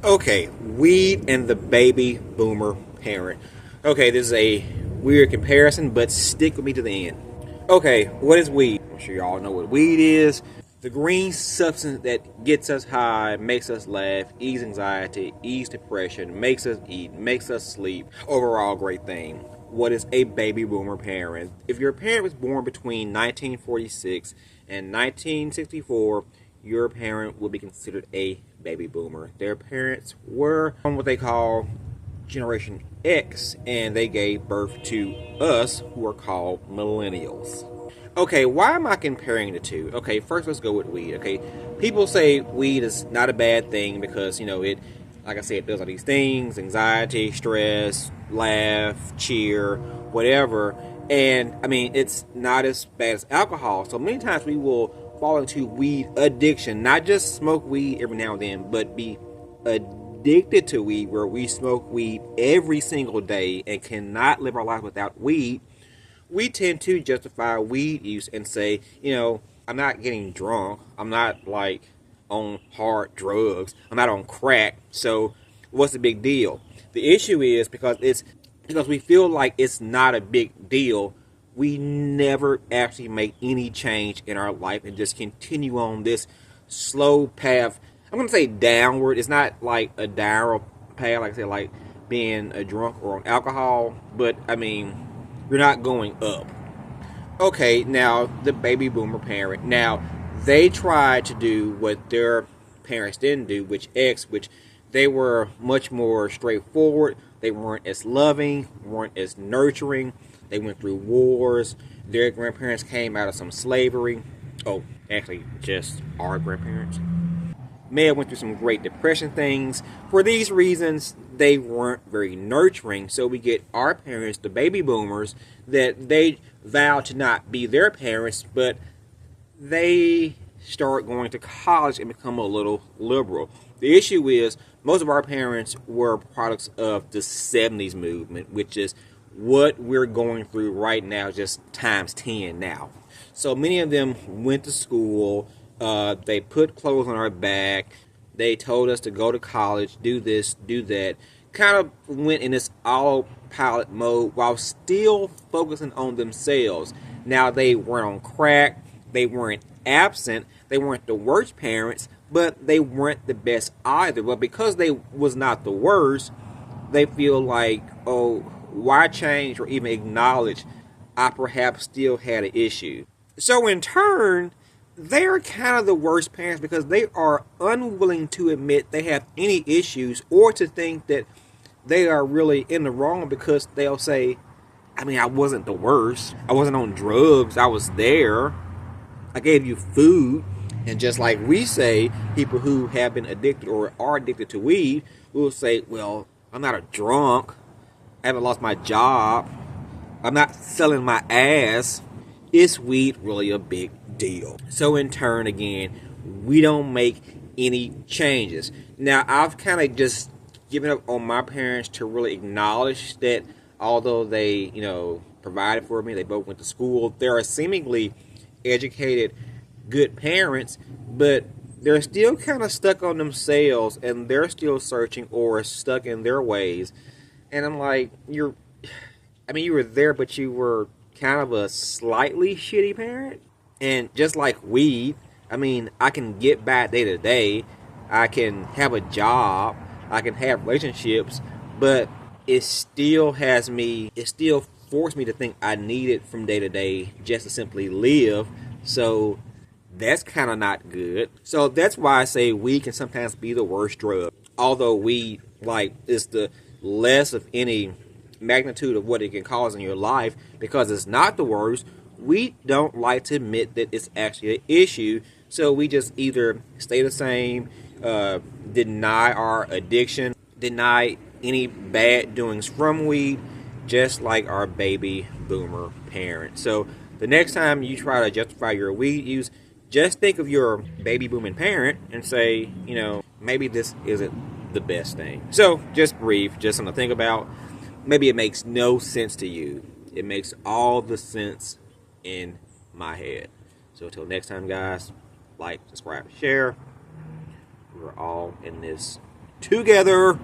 Okay, weed and the baby boomer parent. Okay, this is a weird comparison, but stick with me to the end. Okay, what is weed? I'm sure you all know what weed is. The green substance that gets us high, makes us laugh, ease anxiety, ease depression, makes us eat, makes us sleep. Overall, great thing. What is a baby boomer parent? If your parent was born between 1946 and 1964, your parent would be considered a baby boomer. Their parents were on what they call Generation X, and they gave birth to us, who are called millennials. Okay, why am I comparing the two? Okay, first let's go with weed. Okay, people say weed is not a bad thing because it, like I said, it does all these things: anxiety, stress, laugh, cheer, whatever. And I mean, it's not as bad as alcohol. So many times we will fall into weed addiction, not just smoke weed every now and then, but be addicted to weed, where we smoke weed every single day and cannot live our life without weed. We tend to justify weed use and say, I'm not getting drunk. I'm not like on hard drugs. I'm not on crack. So what's the big deal? The issue is because we feel like it's not a big deal, we never actually make any change in our life and just continue on this slow path. I'm going to say downward. It's not like a downward path, like I said, like being a drunk or on alcohol, but I mean, you're not going up. Okay, now the baby boomer parent. Now, they tried to do what their parents didn't do, which they were much more straightforward. They weren't as loving, weren't as nurturing. They went through wars. Their grandparents came out of some slavery. Oh, actually, just our grandparents. May have went through some Great Depression things. For these reasons, they weren't very nurturing. So we get our parents, the baby boomers, that they vow to not be their parents, but they start going to college and become a little liberal. The issue is most of our parents were products of the 70s movement, which is what we're going through right now, just times 10 now. So many of them went to school. They put clothes on our back. They told us to go to college, do this, do that. Kind of went in this autopilot mode while still focusing on themselves. Now, they weren't on crack. They weren't absent. They weren't the worst parents, but they weren't the best either. But because they was not the worst, they feel like, oh, why change or even acknowledge I perhaps still had an issue? So in turn, they're kind of the worst parents because they are unwilling to admit they have any issues or to think that they are really in the wrong, because they'll say, I mean, I wasn't the worst. I wasn't on drugs. I was there. I gave you food. And just like we say, people who have been addicted or are addicted to weed will say, well, I'm not a drunk. I haven't lost my job. I'm not selling my ass. Is weed really a big deal? So in turn, again, we don't make any changes. Now, I've kind of just given up on my parents to really acknowledge that although they, provided for me, they both went to school, they are seemingly educated, good parents, but they're still kind of stuck on themselves and they're still searching or stuck in their ways. And I'm like, you were there, but you were kind of a slightly shitty parent. And just like weed, I can get by day to day. I can have a job. I can have relationships, but it still forced me to think I need it from day to day just to simply live. So that's kind of not good. So that's why I say weed can sometimes be the worst drug. Although weed, is the less of any magnitude of what it can cause in your life, because it's not the worst, we don't like to admit that it's actually an issue. So we just either stay the same, deny our addiction, deny any bad doings from weed, just like our baby boomer parents. So the next time you try to justify your weed use, just think of your baby booming parent and say, maybe this isn't the best thing. So just brief, just something to think about. Maybe it makes no sense to you. It makes all the sense in my head. So until next time, guys, like, subscribe, share. We're all in this together.